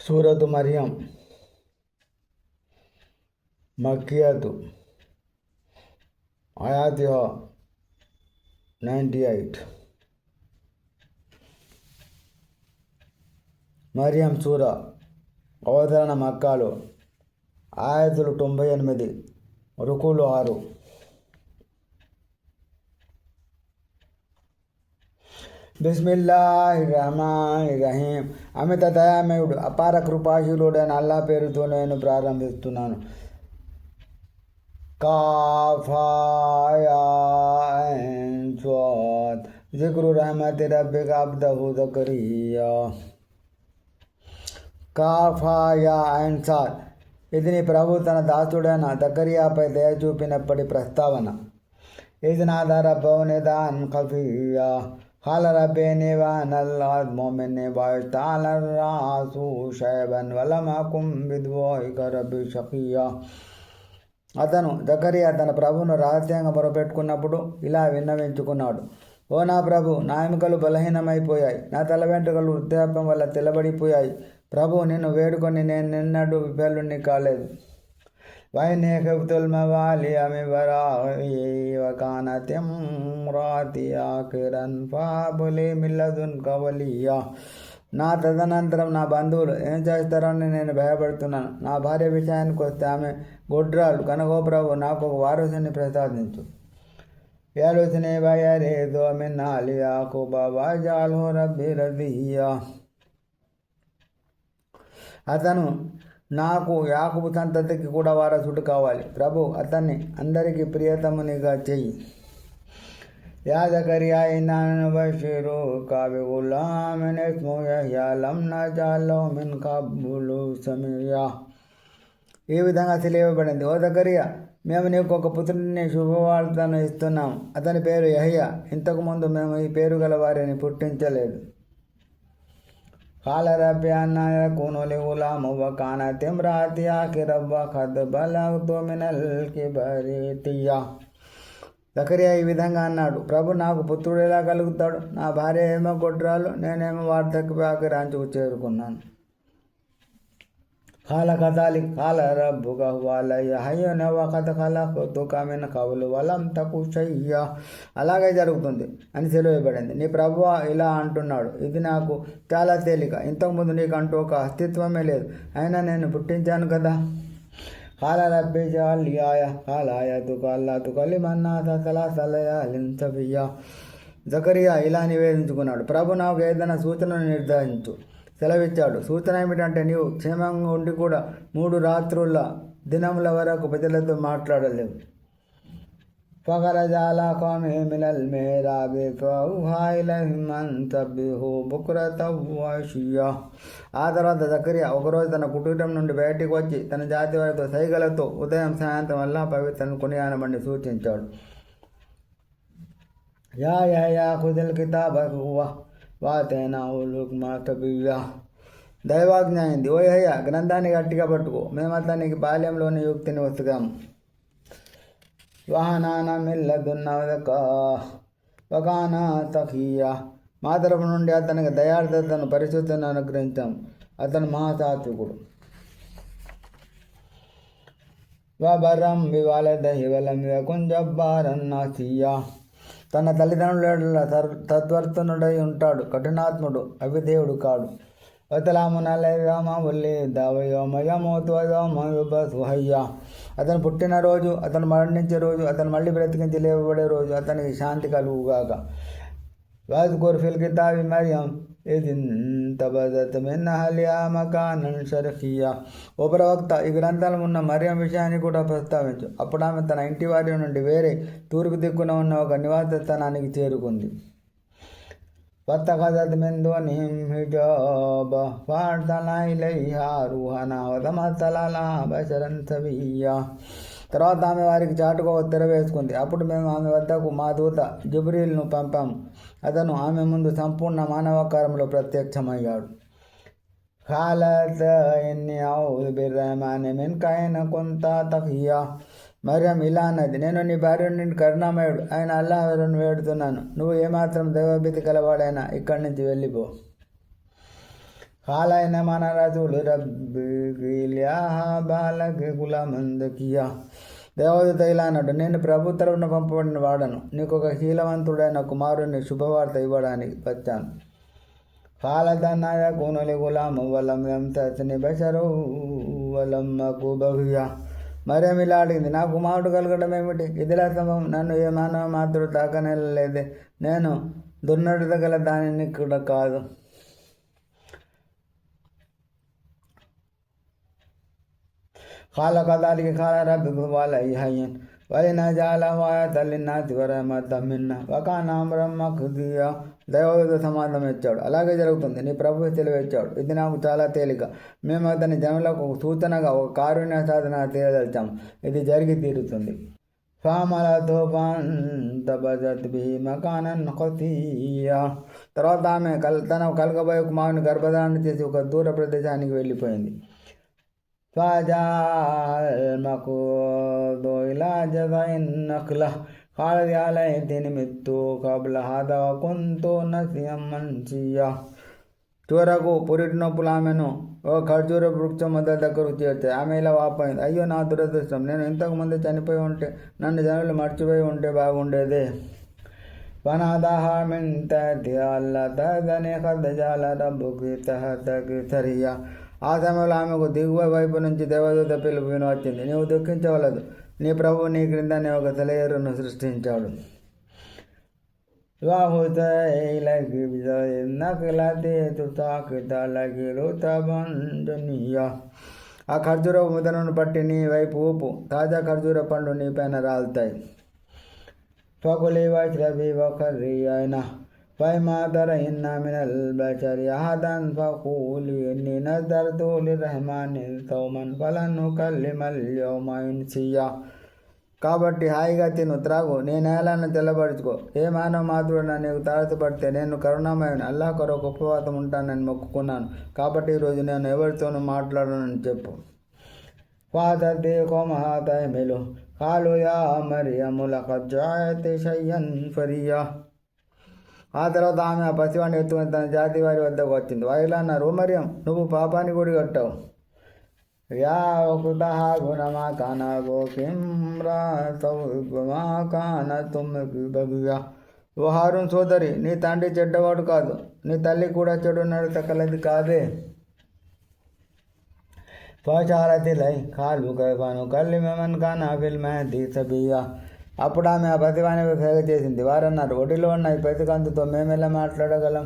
సూరతు మరియం మక్కియతు ఆయాతిహ 98. మరియం సూర అవతరణ మక్కాలో ఆయతులు 98, రుకులు 6. బిస్మిల్లాహిర్రహమానిర్రహీం. అమిత దయామయుడు అపార కృపాశీలుడైన అల్లా పేరుతో నేను ప్రారంభిస్తున్నాను. కాఫాయాన్ జిక్రు రహమతి రబ్బిక అబ్దహు జకరియా. కాఫాయా సాద్. ఇది నీ ప్రభు తన దాసుడైన జకరియాపై దయ చూపినప్పటి ప్రస్తావన. ఇది నాదా రబ్బౌ నిదాన్ ఖఫియా ఖాల రబ్బేని వనల్ మొమిని వస్తాల రాసు షైబన్ వలమకుం బిద్వాయిక రబ్బి షకియా. అతను జకరియా తన ప్రభువును రహస్యంగా మొరపెట్టుకున్నప్పుడు ఇలా విన్నవించుకున్నాడు. ఓ నా ప్రభు, నా ఎముకలు బలహీనమైపోయాయి, నా తల వెంట్రుకలు వృద్ధాప్యం వల్ల తెల్లబడిపోయాయి. ప్రభు, నిన్ను వేడుకొని నేను నిన్నడు విఫలుణ్ణి కాలేదు. వైనే ఖఫ్తుల్ మవాలియ మిన్ వరాయి వకానత్ ఇమ్రాతి ఆఖిరన్ ఫహబ్ లీ మిన్ లదున్క వలియ్యా. నా తదనంతరం నా బంధువులు ఏం చేస్తారని నేను భయపడుతున్నాను. నా భార్య విషయానికి వస్తే ఆమె గొడ్రాలు కనుక ఓ ప్రభు, నాకు ఒక వారసుని ప్రసాదించు. యాలుసిని వయరేదో మిన్ ఆలి యాకూబ వజఅల్హు రబ్బి రదియ్యా. అతను నాకు యాకూబు సంతతికి కూడా వారసుడు కావాలి. ప్రభు, అతన్ని అందరికీ ప్రియతమునిగా చెయ్యి. యా జకరియా ఇన్నా నుబష్షిరుక బిగులామిన్ ఇస్ముహు యహ్యా లమ్ నజ్అల్ లహు మిన్ ఖబ్లు సమీయా. ఈ విధంగా తెలియబడింది. ఓ జకరియా, మేము నీకు ఒక పుత్రుడిని శుభవార్తను ఇస్తున్నాం. అతని పేరు యహ్యా. ఇంతకుముందు మేము ఈ పేరు గల వారిని పుట్టించలేదు. ఖాల రబ్బి అన్నా యకూను లీ గులాము వకానత్ ఇమ్రాతి ఆఖిర వఖద్ బలగ్తు మినల్ కిబరి ఇతియ్యా. జకరియా ఈ విధంగా అన్నాడు. ప్రభు, నాకు పుత్రుడు ఎలా కలుగుతాడు? నా భార్య ఏమో గొడ్రాలు, నేనేమో వార్ధక్య అంచుకు చేరుకున్నాను. ఖాల కదాలిక్ ఖాల రబ్బుక హువ అలయ్య హయ్యున్ వఖద్ ఖలక్తుక మిన్ ఖబ్లు వలం తకు షయ్యా. అలాగే జరుగుతుంది అని తెలియబడింది. నీ ప్రభువు ఇలా అంటున్నాడు, ఇది నాకు చాలా తేలిక, ఇంతకుముందు నీకంటూ ఒక అస్తిత్వమే లేదు, అయినా నేను పుట్టించాను కదా. ఖాల రబ్బి ఇజ్అల్ లీ ఆయ ఖాల ఆయతుక అల్లా తుకల్లిమన్ నాస సలాస లయాలిన్ సవియ్యా. జకరియా ఇలా నివేదించుకున్నాడు. ప్రభు, నాకు ఏదైనా సూచనను నిర్ధారించు. సెలవిచ్చాడు. సూచన ఏమిటంటే, నీవు క్షేమంగా ఉండి కూడా 3 రాత్రుల దినముల వరకు ప్రజలతో మాట్లాడలేవు. ఫఖరజ అలా ఖౌమిహి మినల్ మిహ్రాబి ఫఅవ్హా ఇలైహిమ్ అన్ సబ్బిహూ బుక్రతన్ వఅషియ్యా. ఆ తర్వాత జకరియా ఒకరోజు తన కుటీరం నుండి బయటికి వచ్చి తన జాతి వారితో సైగలతో ఉదయం సాయంత్రం అల్లాహ్ పవిత్రను కొనియాడమని సూచించాడు. యా యహ్యా ఖుదిల్ కితాబ వాతైనాహుల్ హుక్మ సబియ్యా. దైవాజ్ఞ అయింది. ఓ యహ్యా, గ్రంథాన్ని గట్టిగా పట్టుకో, మేము అతనికి బాల్యంలోని యుక్తిని వసుగాము. వహనాన మిన్ లదున్నా వకాన తఖియ్యా. మా తరపు నుండి అతనికి దయార్థతను పరిశుద్ధతను అనుగ్రహించాం. అతను మహాసాత్వికుడు. వబర్రం బివాలిదైహి వలం యకున్ జబ్బారన్ అసియ్యా. తన తల్లిదండ్రుల తద్వర్తనుడై ఉంటాడు, కఠినాత్ముడు, అవిధేయుడు కాడు. వసలామున్ అలైహి యౌమ వులిద వయౌమ యమూతు వయౌమ యుబ్అసు హయ్యా. అతను పుట్టిన రోజు, అతను మరణించే రోజు, అతను మళ్ళీ బ్రతికించి లేవబడే రోజు అతనికి శాంతి కలుగుగాక. వజ్కుర్ ఫిల్ కితాబి మర్యం ఇద్ ఇంతబజత్ మిన్ అహ్లిహా మకానన్ షర్ఖియ్యా. ఓ ప్రవక్త, ఈ గ్రంథాలు ఉన్న మరియం విషయాన్ని కూడా ప్రస్తావించు. అప్పుడు ఆమె తన ఇంటి వారి నుండి వేరే తూర్పు దిక్కున ఉన్న ఒక నివాస స్థానానికి చేరుకుంది. ఫత్తఖజత్ మిన్ దూనిహిమ్ హిజాబా ఫఅర్సల్నా ఇలైహా రూహనా వతమస్సల లహా బషరన్ సవియ్యా. తర్వాత ఆమె వారికి చాటుగా ఒక తెర వేసుకుంది. అప్పుడు మేము ఆమె వద్దకు మా దూత జిబ్రీల్ను పంపాము. అతను ఆమె ముందు సంపూర్ణ మానవాకారంలో ప్రత్యక్షమయ్యాడు. ఖాలత్ ఇన్నీ అఊజు బిర్రహ్మాని మిన్క ఇన్ కున్త తఖియ్యా. మరియం ఇలా అన్నది, నేను నీ భార్య నుండి కరుణామయుడు ఆయన అల్లాహ్ను వేడుతున్నాను, నువ్వు ఏమాత్రం దైవభీతి కలవాడైనా ఇక్కడి నుంచి వెళ్ళిపో. కాలైన మన రజులు రబ్బియా బాలకి కులమందకియా. దేవదూత ఇలా అన్నాడు, నేను ప్రభు తరపున పంపబడిన వాడను, నీకు ఒక శీలవంతుడైన కుమారుని శుభవార్త ఇవ్వడానికి వచ్చాను. కాలదన్నాయ కూనలి గులాము వలం ఎంతని బెసరు వలమ్మకు బహుయా. మరేం ఇలా అడిగింది, నా కుమారుడు కలగడం ఏమిటి? ఇదిలా సంభవం, నన్ను ఏ మానవ మాత్రం తాకనేలేదే, నేను దుర్నడత గల దానిని కూడా కాదు. కాల కదాలికి కాల రబ్బికు వాళ్ళ ఇహయ్యన్ వలిన జాల వాయ తల్లిన తివరమ తమ్మిన్న వకానాం బ్రహ్మకుదియా. దైవదూత సమాధానం ఇచ్చాడు, అలాగే జరుగుతుంది, నీ ప్రభు తెలివిచ్చాడు. ఇది నాకు చాలా తేలిక. మేము అతని జనులకు ఒక సూచనగా ఒక కారుణ్య సాధన తీయదలిచాము. ఇది జరిగి తీరుతుంది. ఫామలతో పంతబజత్ భీమకానన్ కొతీయా. తర్వాత ఆమె తన కలగబోయే కుమారుని గర్భధారణ చేసి ఒక దూర ప్రదేశానికి వెళ్ళిపోయింది. ఫజాల్మకు దోయిలా జదైన్నక్ల కాళయాలయ నిమిత్తు కబల హాదవ కొంతో నసియం మంచియా. చివరకు పురిటి నొప్పులు ఆమెను ఓ ఖర్జూర వృక్షం మొదల దగ్గరకు చేర్చాయి. ఆమె ఇలా వాపోయింది, అయ్యో నా దురదృష్టం, నేను ఇంతకుముందు చనిపోయి ఉంటే, నన్ను జనులు మర్చిపోయి ఉంటే బాగుండేదే. వనాదాహామింత అల్లతనే కద్దజాల రబ్బుకి తహతకి సరియా. ఆ సమయంలో ఆమెకు దిగువ వైపు నుంచి దేవదూత పిలుపు వినవచ్చింది, నీవు దుఃఖించవలదు, నీ ప్రభువు నీ క్రిందనే ఒక సెలయేరును సృష్టించాడు. ఆ ఖర్జూర ముదనను పట్టి నీ వైపు ఊపు, తాజా ఖర్జూర పండు నీ పైన రాలుతాయి. ఫకులి వైశ్రవి ఒకరి అయినా ఫైమాదర ఇన్న మినల్ బచరి అహదన్ ఫకూలి ఎన్ని నజర్తోలి రెహమాని తౌమన్ ఫలను కల్లి మల్యోమైన్ సియా. కాబట్టి హాయిగా తిను, త్రాగు, నీ నేలను తెల్లబరుచుకో. ఏ మానవ మాతృడు నీకు తారసపడితే నేను కరుణామయుని అల్లాహ్ కొరకు ఉపవాసం ఉంటానని మొక్కుకున్నాను. కాబట్టి ఈరోజు నేను ఎవరితోనూ మాట్లాడనని చెప్పు. ఫాతతే కోమహాతై మెలు కాలు యా మరియముల కజ్జాయతి షయ్యన్ ఫరియా. ఆ తర్వాత ఆమె ఆ పసివాడిని ఎత్తుకుని తన జాతి వారి వద్దకు వచ్చింది. వారు ఇలా అన్నారు, ఓ మరియం, నువ్వు పాపాన్ని గుడి కట్టావు. యా ఒకతహ గుణమా కానా గోకిమ్రా సౌమా కానా తుమ్కి బగుయా. ఓ హారూన్ సోదరి, నీ తండ్రి చెడ్డవాడు కాదు, నీ తల్లి కూడా చెడు నడత కలది కాదే. పచారతి లై కాలు కైపాను కల్లి మెమన్ కానా ఫిల్ మెహదీ సబియా. అప్పుడు ఆమె ఆ పసివానికి సేవ చేసింది. వారన్నారు, ఒడిలో ఉన్న ఈ పసికంతుతో మేమెలా మాట్లాడగలం?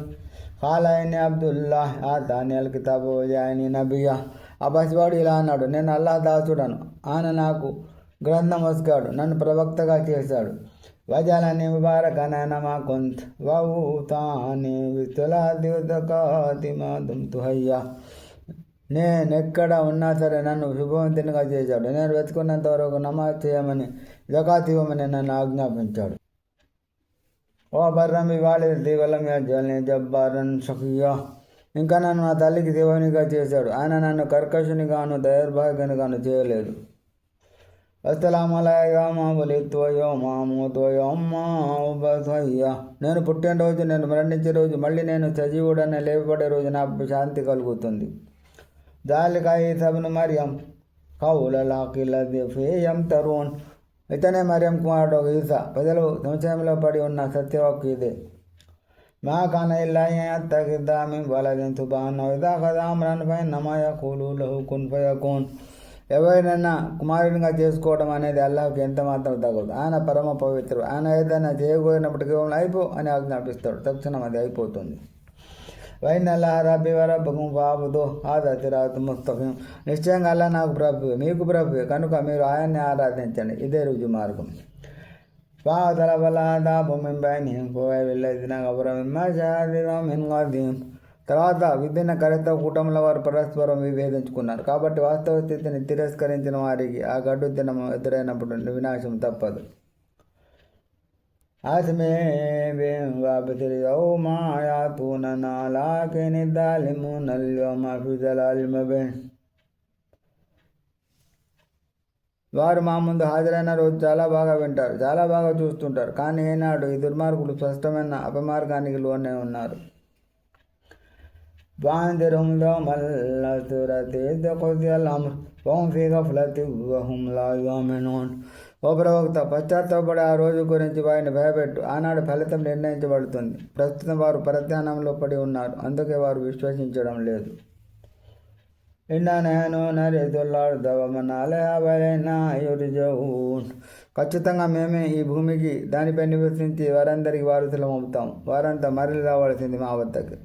కాలాయని అబ్దుల్లా ఆ దానియల్ కితాబు యాని నబియా. ఆ పసివాడు ఇలా అన్నాడు, నేను అల్లాహ్ దాసుడను, ఆయన నాకు గ్రంథం వస్తాడు, నన్ను ప్రవక్తగా చేశాడు. వజాలని ముబారకనమా కొంత్ వౌతాని వితులాదిమా తుహయ్యా. నేనెక్కడ ఉన్నా సరే నన్ను శుభవంతునిగా చేశాడు. నేను వెతుకున్నంత వరకు నమాజ్ చేయమని, జకాత్ ఇవ్వమని నన్ను ఆజ్ఞాపించాడు. ఓ బర్రం ఇవాళ దీవలం జల్ని జబ్బారన్ షకియా. ఇంకా నన్ను నా తల్లికి దేవునిగా చేశాడు. ఆయన నన్ను కర్కశునిగాను దౌర్భాగ్యునిగాను చేయలేదు. నేను పుట్టినరోజు, నేను మరణించే రోజు, మళ్ళీ నేను సజీవుడనే లేపబడే రోజు నాకు శాంతి కలుగుతుంది. జాలిక ఈసబ్ను మరియం కౌలలాకిలదిఫేయం తరుణ్. ఇతనే మరియం కుమారుడు ఈసా, ప్రజలు సంశయంలో పడి ఉన్న సత్యవాక్కు ఇదే. మా కాన ఇల్లాయత్తగిద్దామి వలదిన్ సుబాన్ ఇదా కదామ్రన్ పై నమయ కూలు లహు కున్ ఫయకూన్. ఎవరినైనా కుమారునిగా చేసుకోవడం అనేది అల్లాహ్కి ఎంత మాత్రం తగదు. ఆయన పరమ పవిత్రుడు. ఆయన ఏదైనా చేయబోయినప్పుడు కేవలం అయిపో అని ఆజ్ఞాపిస్తాడు, తక్షణం అది అయిపోతుంది. వైనల్లా రబ్బి వరబ్బకు బాబుదో ఆదతిరాతు ముస్తఫీం. నిశ్చయంగా అల్లా నాకు ప్రభు, మీకు ప్రభు, కనుక మీరు ఆయన్ని ఆరాధించండి, ఇదే రుజు మార్గం. తర్వాత విభిన్న కరిత కూటముల వారు పరస్పరం విభేదించుకున్నారు. కాబట్టి వాస్తవ స్థితిని తిరస్కరించిన వారికి ఆ గడ్డు దినం ఎదురైనప్పుడు వినాశం తప్పదు. ఆస్మే వాబతిరి ఓ మాయాతూన నాలాకెని దాలిము నల్యో మాఫిజలాలిమబే. వారు మా ముందు హాజరైన రోజు చాలా బాగా వింటారు, చాలా బాగా చూస్తుంటారు. కానీ ఏనాడు ఈ దుర్మార్గులు స్పష్టమైన అపమార్గానికి లోనే ఉన్నారు. وأنذرهم يوم الآخرة إذ قضي الأمر وهم في غفلة وهم لا يؤمنون. ఓ ప్రవక్త, పశ్చాత్తాపడి ఆ రోజు గురించి వారిని భయపెట్టు. ఆనాడు ఫలితం నిర్ణయించబడుతుంది. ప్రస్తుతం వారు పరధ్యానంలో పడి ఉన్నారు, అందుకే వారు విశ్వసించడం లేదు. ఖచ్చితంగా మేమే ఈ భూమికి దానిపై నివసించి వారందరికీ వారసులం అవుతాం. వారంతా మరలి రావాల్సింది మా వద్దకు.